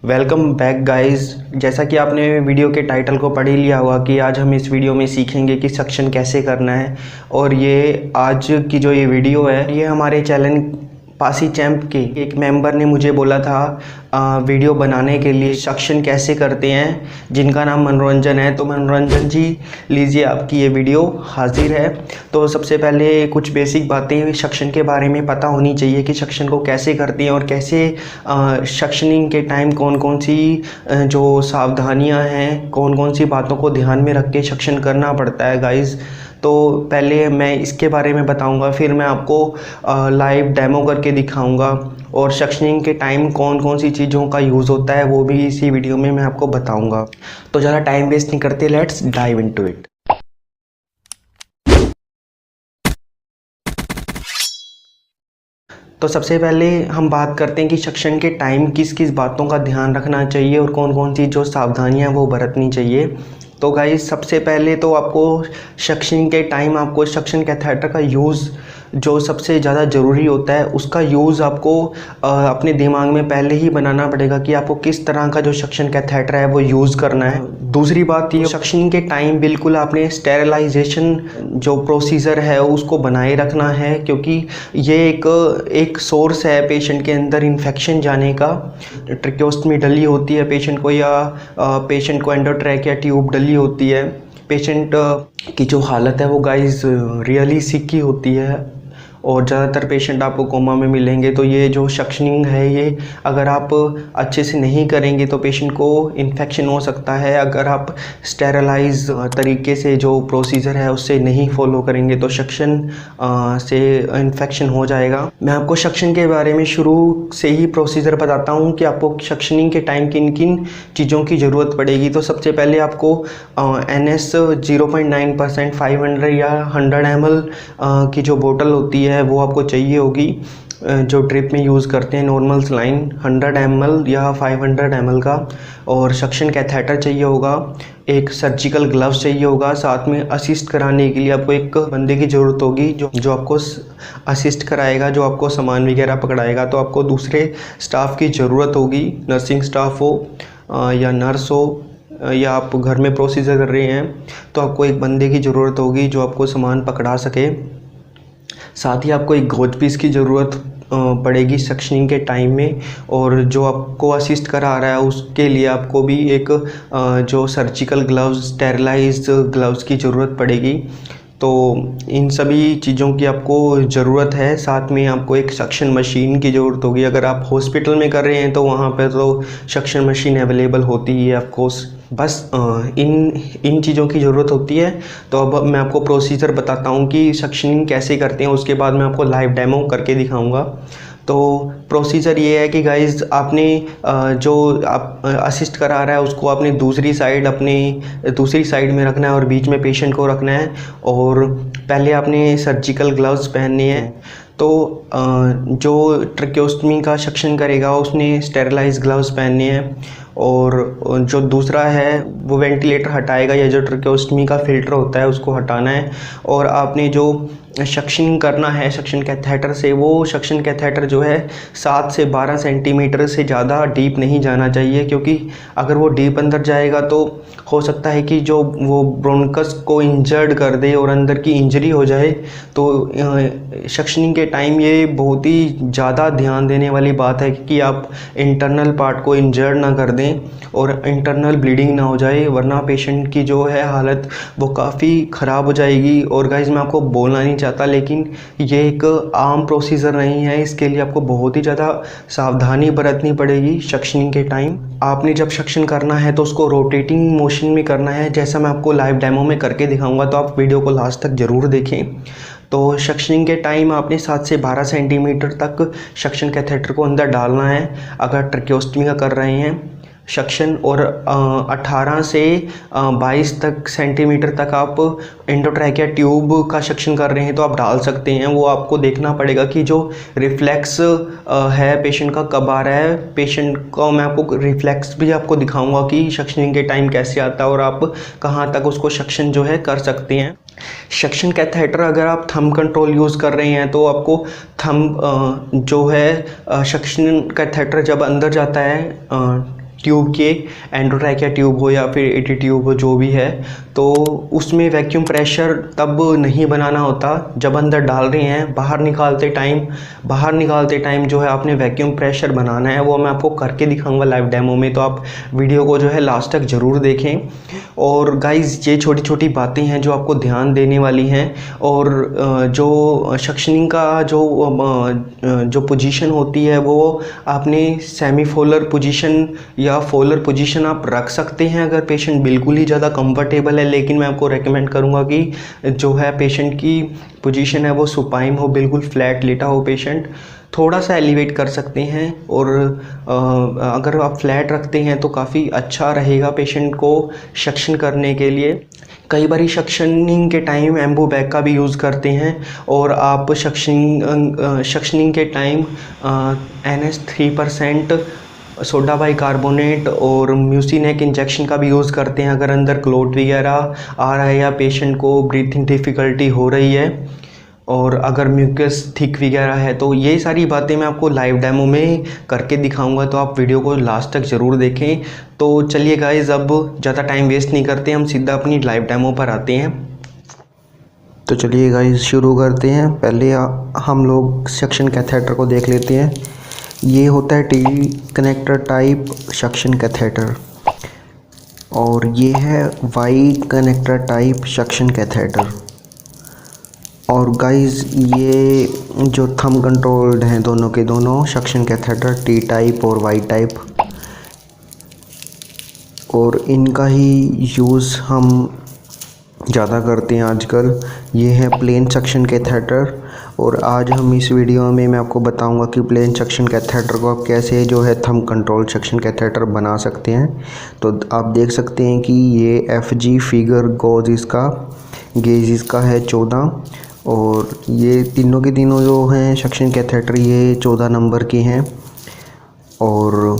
Welcome back guys. जैसा कि आपने वीडियो के टाइटल को पढ़ ही लिया होगा कि आज हम इस वीडियो में सीखेंगे कि सक्शन कैसे करना है। और ये आज की जो ये वीडियो है ये हमारे चैनल पासी चैंप के एक मेंबर ने मुझे बोला था वीडियो बनाने के लिए सक्शन कैसे करते हैं, जिनका नाम मनोरंजन है। तो मनोरंजन जी, लीजिए आपकी ये वीडियो हाजिर है। तो सबसे पहले कुछ बेसिक बातें सक्शन के बारे में पता होनी चाहिए कि सक्शन को कैसे करते हैं और कैसे सक्शनिंग के टाइम कौन कौन सी जो सावधानियां हैं, कौन कौन सी बातों को ध्यान में रख के सक्शन करना पड़ता है गाइस। तो पहले मैं इसके बारे में बताऊंगा, फिर मैं आपको लाइव डेमो करके दिखाऊंगा और सक्शनिंग के टाइम कौन कौन सी चीज़ों का यूज़ होता है वो भी इसी वीडियो में मैं आपको बताऊंगा। तो ज़्यादा टाइम वेस्ट नहीं करते, लेट्स डाइव इनटू इट। तो सबसे पहले हम बात करते हैं कि सक्शन के टाइम किस किस बातों का ध्यान रखना चाहिए और कौन कौन सी जो सावधानियां वो बरतनी चाहिए। तो गाइस, सबसे पहले तो आपको सक्शन के टाइम आपको सक्शन कैथेटर का यूज़ जो सबसे ज़्यादा ज़रूरी होता है उसका यूज़ आपको अपने दिमाग में पहले ही बनाना पड़ेगा कि आपको किस तरह का जो सक्शन कैथेटर है वो यूज़ करना है। दूसरी बात ये, सक्शन के टाइम बिल्कुल आपने स्टेरिलाइजेशन जो प्रोसीजर है उसको बनाए रखना है, क्योंकि ये एक सोर्स है पेशेंट के अंदर इन्फेक्शन जाने का। ट्रैकियोस्टमी डली होती है पेशेंट को, या पेशेंट को एंडोट्रैकिया ट्यूब डली होती है। पेशेंट की जो हालत है वो गाइस रियली सिक ही होती है और ज़्यादातर पेशेंट आपको कोमा में मिलेंगे। तो ये जो सक्शनिंग है ये अगर आप अच्छे से नहीं करेंगे तो पेशेंट को इन्फेक्शन हो सकता है। अगर आप स्टेरलाइज तरीके से जो प्रोसीजर है उससे नहीं फॉलो करेंगे तो सक्शन से इन्फेक्शन हो जाएगा। मैं आपको सक्शन के बारे में शुरू से ही प्रोसीजर बताता हूँ कि आपको सक्शनिंग के टाइम किन किन चीज़ों की ज़रूरत पड़ेगी। तो सबसे पहले आपको NS 0.9% 500 या 100 ml की जो बोतल होती है वो आपको चाहिए होगी, जो ड्रिप में यूज़ करते हैं नॉर्मल सलाइन 100 ml या 500 ml का। और सक्शन कैथेटर चाहिए होगा, एक सर्जिकल ग्लव्स चाहिए होगा, साथ में असिस्ट कराने के लिए आपको एक बंदे की ज़रूरत होगी जो आपको असिस्ट कराएगा, जो आपको सामान वगैरह पकड़ाएगा। तो आपको दूसरे स्टाफ की ज़रूरत होगी, नर्सिंग स्टाफ हो या नर्स हो, या आप घर में प्रोसीजर कर रहे हैं तो आपको एक बंदे की ज़रूरत होगी जो आपको सामान पकड़ा सके। साथ ही आपको एक गॉज पीस की ज़रूरत पड़ेगी सक्शनिंग के टाइम में, और जो आपको असिस्ट करा रहा है उसके लिए आपको भी एक जो सर्जिकल ग्लव्स, स्टेरिलाइज्ड ग्लव्स की ज़रूरत पड़ेगी। तो इन सभी चीज़ों की आपको ज़रूरत है। साथ में आपको एक सक्शन मशीन की ज़रूरत होगी। अगर आप हॉस्पिटल में कर रहे हैं तो वहाँ पर तो सक्शन मशीन अवेलेबल होती ही है ऑफकोर्स। बस इन चीज़ों की ज़रूरत होती है। तो अब मैं आपको प्रोसीजर बताता हूँ कि सक्शनिंग कैसे करते हैं, उसके बाद मैं आपको लाइव डेमो करके दिखाऊंगा। तो प्रोसीजर ये है कि गाइस, आपने जो आप असिस्ट करा रहा है उसको आपने दूसरी साइड में रखना है और बीच में पेशेंट को रखना है। और पहले आपने सर्जिकल ग्लव्स पहनने हैं। तो जो ट्रैकियोस्टमी का सक्शन करेगा उसने स्टेरिलाइज ग्लव्स पहनने हैं, और जो दूसरा है वो वेंटिलेटर हटाएगा या जो ट्रैकियोस्टमी का फ़िल्टर होता है उसको हटाना है। और आपने जो सक्शन करना है सक्शन कैथेटर से, वो सक्शन कैथेटर जो है 7 से 12 सेंटीमीटर से ज़्यादा डीप नहीं जाना चाहिए, क्योंकि अगर वो डीप अंदर जाएगा तो हो सकता है कि जो वो ब्रोंकस को इंजर्ड कर दे और अंदर की इंजरी हो जाए। तो सक्शनिंग के टाइम ये बहुत ही ज़्यादा ध्यान देने वाली बात है कि आप इंटरनल पार्ट को इंजर्ड ना कर दें और इंटरनल ब्लीडिंग ना हो जाए, वरना पेशेंट की जो है हालत वो काफ़ी ख़राब हो जाएगी। और गाइस, मैं आपको बोलना नहीं चाहता लेकिन ये एक आम प्रोसीजर नहीं है, इसके लिए आपको बहुत ही ज़्यादा सावधानी बरतनी पड़ेगी सक्शनिंग के टाइम। आपने जब सक्शन करना है तो उसको रोटेटिंग मोशन में करना है, जैसा मैं आपको लाइव डेमो में करके दिखाऊंगा। तो आप वीडियो को लास्ट तक ज़रूर देखें। तो सक्शनिंग के टाइम आपने 7 से 12 सेंटीमीटर तक सक्शन कैथेटर को अंदर डालना है अगर ट्रैकियोस्टमी का कर रहे हैं सक्शन, और 18 से 22 तक सेंटीमीटर तक आप एंडोट्रैकिया ट्यूब का सक्शन कर रहे हैं तो आप डाल सकते हैं। वो आपको देखना पड़ेगा कि जो रिफ्लेक्स है पेशेंट का कब आ रहा है। पेशेंट को मैं आपको रिफ्लेक्स भी आपको दिखाऊंगा कि सक्शनिंग के टाइम कैसे आता है और आप कहाँ तक उसको सक्शन जो है कर सकते हैं। सक्शन कैथेटर अगर आप थंब कंट्रोल यूज़ कर रहे हैं तो आपको थंब जो है सक्शन कैथेटर जब अंदर जाता है ट्यूब के, एंडोट्रैकिया ट्यूब हो या फिर एटी ट्यूब हो, जो भी है, तो उसमें वैक्यूम प्रेशर तब नहीं बनाना होता जब अंदर डाल रहे हैं। बाहर निकालते टाइम जो है आपने वैक्यूम प्रेशर बनाना है। वो मैं आपको करके दिखाऊंगा लाइव डेमो में, तो आप वीडियो को जो है लास्ट तक ज़रूर देखें। और गाइज़ ये छोटी छोटी बातें हैं जो आपको ध्यान देने वाली हैं। और जो सक्शनिंग का जो पोजीशन होती है वो आपने सेमी फोलर पोजीशन या फोलर पोजीशन आप रख सकते हैं अगर पेशेंट बिल्कुल ही ज़्यादा कंफर्टेबल है। लेकिन मैं आपको रेकमेंड करूँगा कि जो है पेशेंट की पोजीशन है वो सुपाइन हो, बिल्कुल फ्लैट लेटा हो पेशेंट। थोड़ा सा एलिवेट कर सकते हैं, और अगर आप फ्लैट रखते हैं तो काफ़ी अच्छा रहेगा पेशेंट को सक्शन करने के लिए। कई बार सक्शनिंग के टाइम एम्बू बैग का भी यूज़ करते हैं, और आप सक्शनिंग के टाइम NH3% सोडा बाइकार्बोनेट और म्यूसिनेक इंजेक्शन का भी यूज़ करते हैं अगर अंदर क्लोट वगैरह आ रहा है या पेशेंट को ब्रीथिंग डिफ़िकल्टी हो रही है, और अगर म्यूकस थिक वगैरह है। तो ये सारी बातें मैं आपको लाइव डेमो में करके दिखाऊंगा, तो आप वीडियो को लास्ट तक ज़रूर देखें। तो चलिए गाइस, अब ज़्यादा टाइम वेस्ट नहीं करते, हम सीधा अपनी लाइव डेमो पर आते हैं। तो चलिए गाइस शुरू करते हैं। पहले हम लोग सक्शन कैथेटर को देख लेते हैं। ये होता है T connector type suction catheter, और ये है Y connector type suction catheter. और गाइस ये जो थंब कंट्रोल्ड हैं दोनों के दोनों सक्शन कैथेटर, टी टाइप और वाई टाइप, और इनका ही यूज़ हम ज़्यादा करते हैं आजकल। ये है प्लेन सक्शन कैथेटर, और आज हम इस वीडियो में मैं आपको बताऊंगा कि प्लेन सक्शन कैथेटर को आप कैसे जो है थंब कंट्रोल सक्शन कैथेटर बना सकते हैं। तो आप देख सकते हैं कि ये FG फिगर गोज इसका गेज इसका है 14, और ये तीनों के तीनों जो हैं सक्शन कैथेटर ये 14 नंबर के हैं। और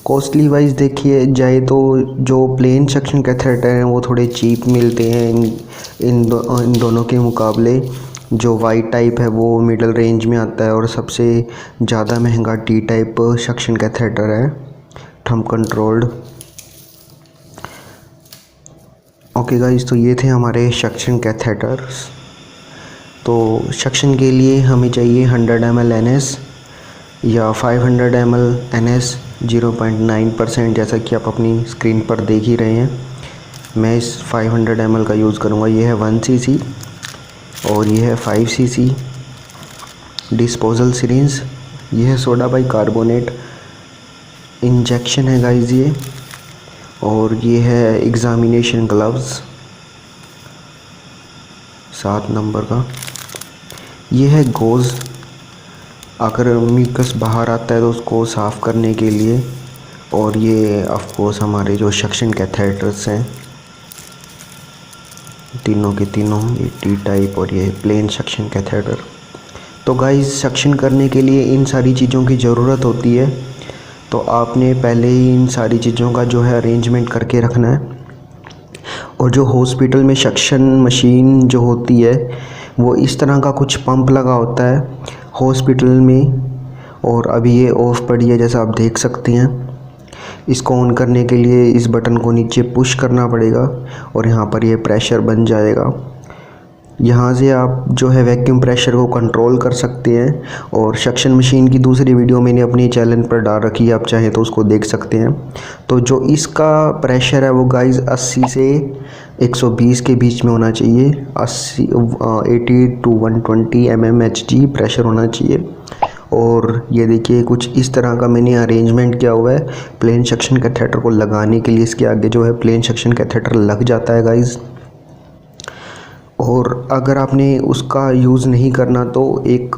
कॉस्टली वाइज देखिए जाए तो जो प्लेन सक्शन कैथेटर हैं वो थोड़े चीप मिलते हैं इन दोनों के मुकाबले। जो वाई टाइप है वो मिडल रेंज में आता है, और सबसे ज़्यादा महंगा टी टाइप सक्शन कैथेटर है थंब कंट्रोल्ड। ओके गाइस, तो ये थे हमारे सक्शन कैथेटर्स। तो सक्शन के लिए हमें चाहिए 100 ml NS या 500 ml NS 0.9%, जैसा कि आप अपनी स्क्रीन पर देख ही रहे हैं। मैं इस 500 ml का यूज़ करूँगा। ये है 1 cc और ये है 5 cc डिस्पोजल सिरिंज। ये है सोडा बाइकार्बोनेट इंजेक्शन है गाइस ये, और ये है एग्ज़ामिनेशन ग्लव्स 7 नंबर का। ये है गोज़, अगर म्यूकस बाहर आता है तो उसको साफ़ करने के लिए। और ये ऑफ कोर्स हमारे जो सक्शन कैथेटर्स हैं तीनों के तीनों, ये टी टाइप और ये प्लेन सक्शन कैथेटर। तो गाइस सक्शन करने के लिए इन सारी चीज़ों की ज़रूरत होती है, तो आपने पहले ही इन सारी चीज़ों का जो है अरेंजमेंट करके रखना है। और जो हॉस्पिटल में सक्शन मशीन जो होती है वो इस तरह का कुछ पंप लगा होता है हॉस्पिटल में, और अभी ये ऑफ़ पड़ी है जैसा आप देख सकते हैं। इसको ऑन करने के लिए इस बटन को नीचे पुश करना पड़ेगा और यहाँ पर ये प्रेशर बन जाएगा। यहाँ से आप जो है वैक्यूम प्रेशर को कंट्रोल कर सकते हैं। और सक्शन मशीन की दूसरी वीडियो मैंने अपने चैनल पर डाल रखी है, आप चाहें तो उसको देख सकते हैं। तो जो इसका प्रेशर है वो गाइस 80 से 120 के बीच में होना चाहिए। 80 to 120 mmHg प्रेशर होना चाहिए। और ये देखिए कुछ इस तरह का मैंने अरेंजमेंट किया हुआ है प्लेन सक्शन कैथेटर को लगाने के लिए। इसके आगे जो है प्लेन सक्शन कैथेटर लग जाता है गाइस। और अगर आपने उसका यूज़ नहीं करना तो एक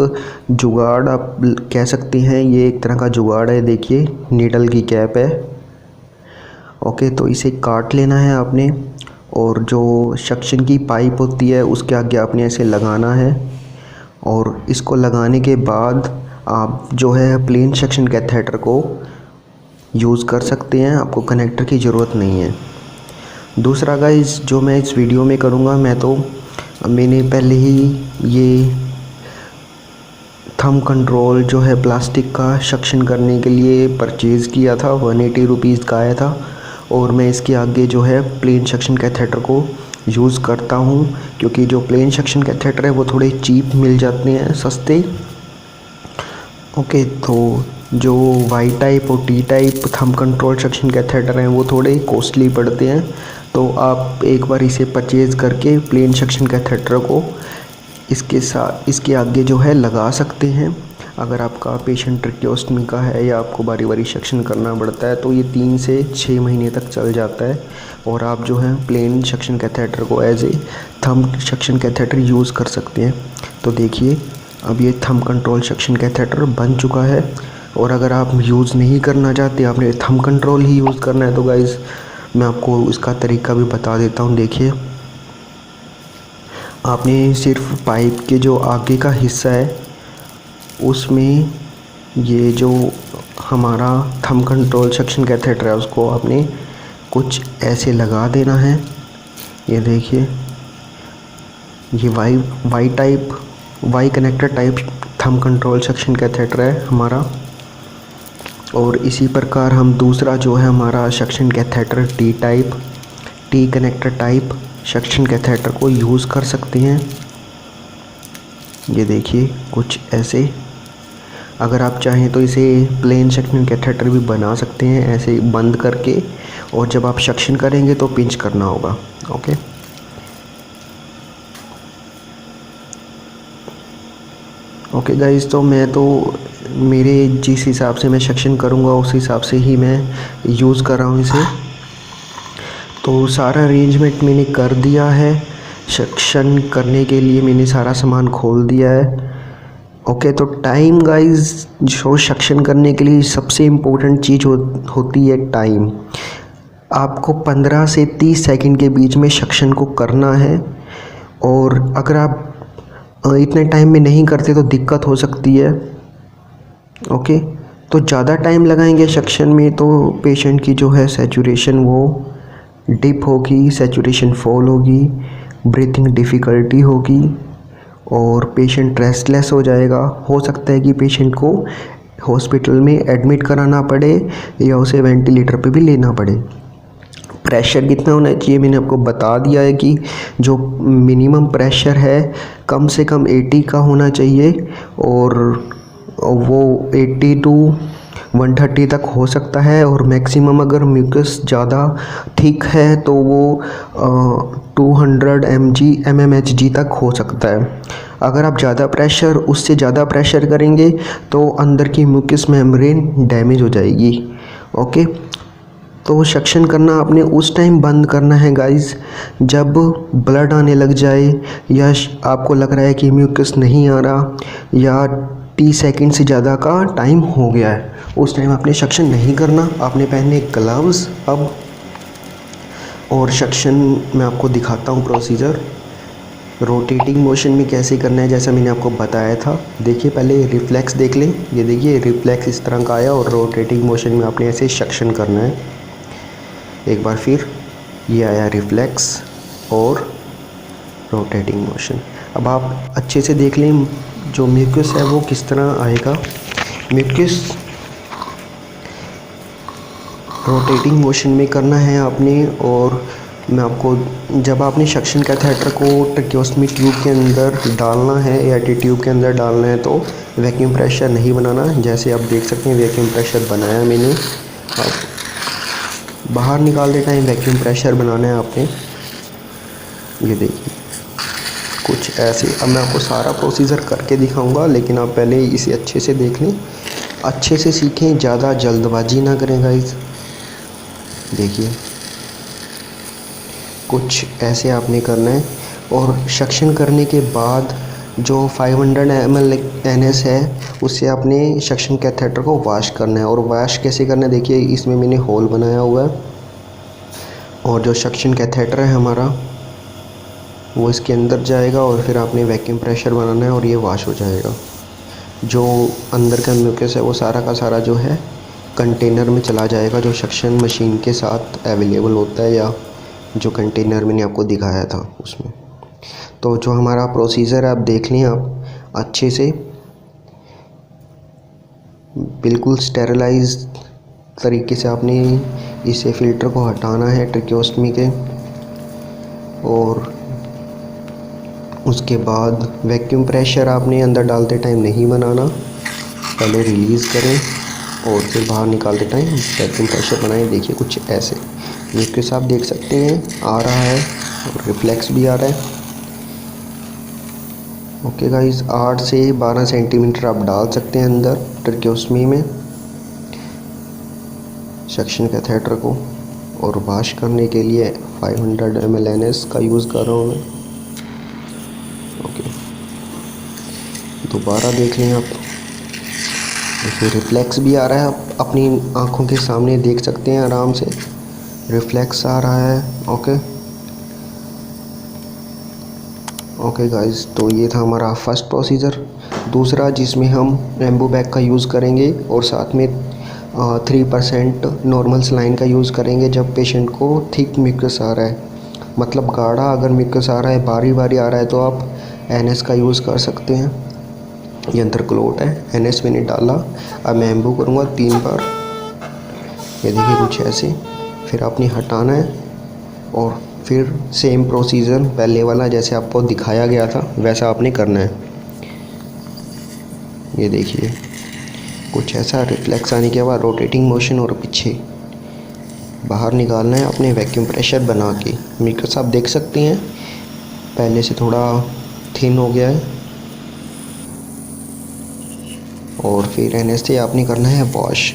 जुगाड़ आप कह सकते हैं, ये एक तरह का जुगाड़ है। देखिए नीडल की कैप है, ओके, तो इसे काट लेना है आपने, और जो सक्शन की पाइप होती है उसके आगे आपने ऐसे लगाना है। और इसको लगाने के बाद आप जो है प्लेन सक्शन कैथेटर को यूज़ कर सकते हैं, आपको कनेक्टर की ज़रूरत नहीं है। दूसरा गाइस जो मैं इस वीडियो में करूँगा, मैंने पहले ही ये थंब कंट्रोल जो है प्लास्टिक का सक्शन करने के लिए परचेज़ किया था, 180 रुपीज़ का आया था। और मैं इसके आगे जो है प्लेन सक्शन कैथेटर को यूज़ करता हूँ, क्योंकि जो प्लेन सक्शन कैथेटर है वो थोड़े चीप मिल जाते हैं, सस्ते। ओके, तो जो वाई टाइप और T type thumb control suction catheter हैं वो थोड़े कॉस्टली पड़ते हैं। तो आप एक बार इसे परचेज़ करके प्लेन सक्शन कैथेटर को इसके आगे जो है लगा सकते हैं। अगर आपका पेशेंट ट्रैकियोस्टमी का है या आपको बारी बारी सक्शन करना पड़ता है तो ये 3 से 6 महीने तक चल जाता है, और आप जो है प्लेन सक्शन कैथेटर को as a thumb suction catheter use कर सकते हैं। तो देखिए, अब ये थंब कंट्रोल सक्शन कैथेटर बन चुका है। और अगर आप यूज़ नहीं करना चाहते, आपने थंब कंट्रोल ही यूज़ करना है, तो गाइज़ मैं आपको इसका तरीका भी बता देता हूँ। देखिए, आपने सिर्फ पाइप के जो आगे का हिस्सा है उसमें ये जो हमारा थंब कंट्रोल सक्शन कैथेटर है उसको आपने कुछ ऐसे लगा देना है। ये देखिए, ये Y connector type thumb control suction catheter है हमारा। और इसी प्रकार हम दूसरा जो है हमारा suction catheter T connector type suction catheter को यूज़ कर सकते हैं। ये देखिए, कुछ ऐसे। अगर आप चाहें तो इसे प्लेन सक्शन कैथेटर भी बना सकते हैं, ऐसे बंद करके, और जब आप सक्शन करेंगे तो पिंच करना होगा। ओके गाइस, तो मैं तो मेरे जिस हिसाब से मैं सक्शन करूँगा उस हिसाब से ही मैं यूज़ कर रहा हूँ इसे। तो सारा अरेंजमेंट मैंने कर दिया है, सक्शन करने के लिए मैंने सारा सामान खोल दिया है। ओके, तो टाइम गाइस, जो सक्शन करने के लिए सबसे इम्पोर्टेंट चीज़ होती है टाइम। आपको 15 से 30 सेकंड के बीच में सक्शन को करना है, और अगर आप इतने टाइम में नहीं करते तो दिक्कत हो सकती है। ओके, तो ज़्यादा टाइम लगाएंगे सक्शन में तो पेशेंट की जो है सैचुरेशन वो डिप होगी, सैचुरेशन फॉल होगी, ब्रीथिंग डिफ़िकल्टी होगी, और पेशेंट रेस्टलेस हो जाएगा। हो सकता है कि पेशेंट को हॉस्पिटल में एडमिट कराना पड़े या उसे वेंटिलेटर पे भी लेना पड़े। प्रेशर कितना होना चाहिए मैंने आपको बता दिया है कि जो मिनिमम प्रेशर है कम से कम 80 का होना चाहिए, और वो 80 टू 130 तक हो सकता है। और मैक्सिमम अगर म्यूकस ज़्यादा थिक है तो वो 200 mmHg तक हो सकता है। अगर आप उससे ज़्यादा प्रेशर करेंगे तो अंदर की म्यूकस मेम्ब्रेन डैमेज हो जाएगी। ओके, तो सक्शन करना आपने उस टाइम बंद करना है गाइस जब ब्लड आने लग जाए, या आपको लग रहा है कि म्यूकस नहीं आ रहा, या 30 सेकंड से ज़्यादा का टाइम हो गया है। उस टाइम आपने सक्शन नहीं करना, आपने पहने ग्लव्स। अब और सक्शन मैं आपको दिखाता हूँ प्रोसीजर रोटेटिंग मोशन में कैसे करना है, जैसा मैंने आपको बताया था। देखिए, पहले रिफ्लेक्स देख लें। ये देखिए, रिफ्लेक्स इस तरह का आया, और रोटेटिंग मोशन में आपने ऐसे सक्शन करना है। एक बार फिर ये आया रिफ्लेक्स और रोटेटिंग मोशन। अब आप अच्छे से देख लें जो म्यूकस है वो किस तरह आएगा। म्यूकस रोटेटिंग मोशन में करना है आपने। और मैं आपको, जब आपने सक्शन कैथेटर को ट्रैकियोस्टमी ट्यूब के अंदर डालना है या टी ट्यूब के अंदर डालना है तो वैक्यूम प्रेशर नहीं बनाना। जैसे आप देख सकते हैं वैक्यूम प्रेशर बनाया मैंने। अब बाहर निकालते टाइम वैक्यूम प्रेशर बनाना है आपने। ये देखिए, कुछ ऐसे। अब मैं आपको सारा प्रोसीजर करके दिखाऊंगा, लेकिन आप पहले इसे अच्छे से देख लें, अच्छे से सीखें, ज़्यादा जल्दबाजी ना करें गाइस। देखिए, कुछ ऐसे आपने करना है। और सक्शन करने के बाद जो 500 ml NS है उससे आपने सक्शन कैथेटर को वॉश करना है। और वॉश कैसे करना है, देखिए इसमें मैंने होल बनाया हुआ है, और जो सक्शन कैथेटर है हमारा वो इसके अंदर जाएगा, और फिर आपने वैक्यूम प्रेशर बनाना है और ये वॉश हो जाएगा। जो अंदर का म्यूकस है वो सारा का सारा जो है कंटेनर में चला जाएगा, जो सक्शन मशीन के साथ अवेलेबल होता है, या जो कंटेनर मैंने आपको दिखाया था उसमें। तो जो हमारा प्रोसीजर है आप देख लें आप अच्छे से। बिल्कुल स्टेरिलाइज तरीके से आपने इसे फ़िल्टर को हटाना है ट्रैकियोस्टमी के। और उसके बाद वैक्यूम प्रेशर आपने अंदर डालते टाइम नहीं बनाना, पहले रिलीज़ करें और फिर बाहर निकालते टाइम वैक्यूम प्रेशर बनाएं। देखिए कुछ ऐसे म्यूकस आप देख सकते हैं आ रहा है और रिफ्लेक्स भी आ रहा है। ओके गाइस, 8 से 12 सेंटीमीटर आप डाल सकते हैं अंदर ट्रैकियोस्टमी में सक्शन कैथेटर को। और वॉश करने के लिए 500 ml NS का यूज़ कर रहा हूँ मैं। ओके, दोबारा देख लें आप, देखिए रिफ्लेक्स भी आ रहा है, आप अपनी आँखों के सामने देख सकते हैं आराम से रिफ्लेक्स आ रहा है। ओके गाइस, तो ये था हमारा फर्स्ट प्रोसीजर। दूसरा जिसमें हम एम्बू बैग का यूज़ करेंगे और साथ में 3% नॉर्मल सलाइन का यूज़ करेंगे जब पेशेंट को थिक म्यूकस आ रहा है, मतलब गाढ़ा अगर म्यूकस आ रहा है, बारी बारी आ रहा है, तो आप NS का यूज़ कर सकते हैं। ये अंदर क्लोट है, NS मैंने डाला। अब मैं एम्बू करूँगा 3 बार। ये देखिए कुछ ऐसे, फिर आपने हटाना है और फिर सेम प्रोसीजर पहले वाला जैसे आपको दिखाया गया था वैसा आपने करना है। ये देखिए कुछ ऐसा रिफ्लेक्स आने के बाद रोटेटिंग मोशन और पीछे बाहर निकालना है अपने वैक्यूम प्रेशर बना के। म्यूकस आप देख सकते हैं पहले से थोड़ा थिन हो गया है। और फिर NS से आपने करना है वॉश,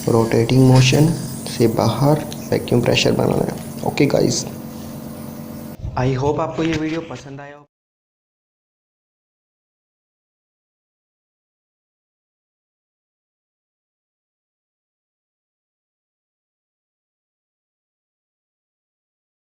रोटेटिंग मोशन से बाहर वैक्यूम प्रेशर बनाना है। ओके गाइस, आई होप आपको ये वीडियो पसंद आया हो।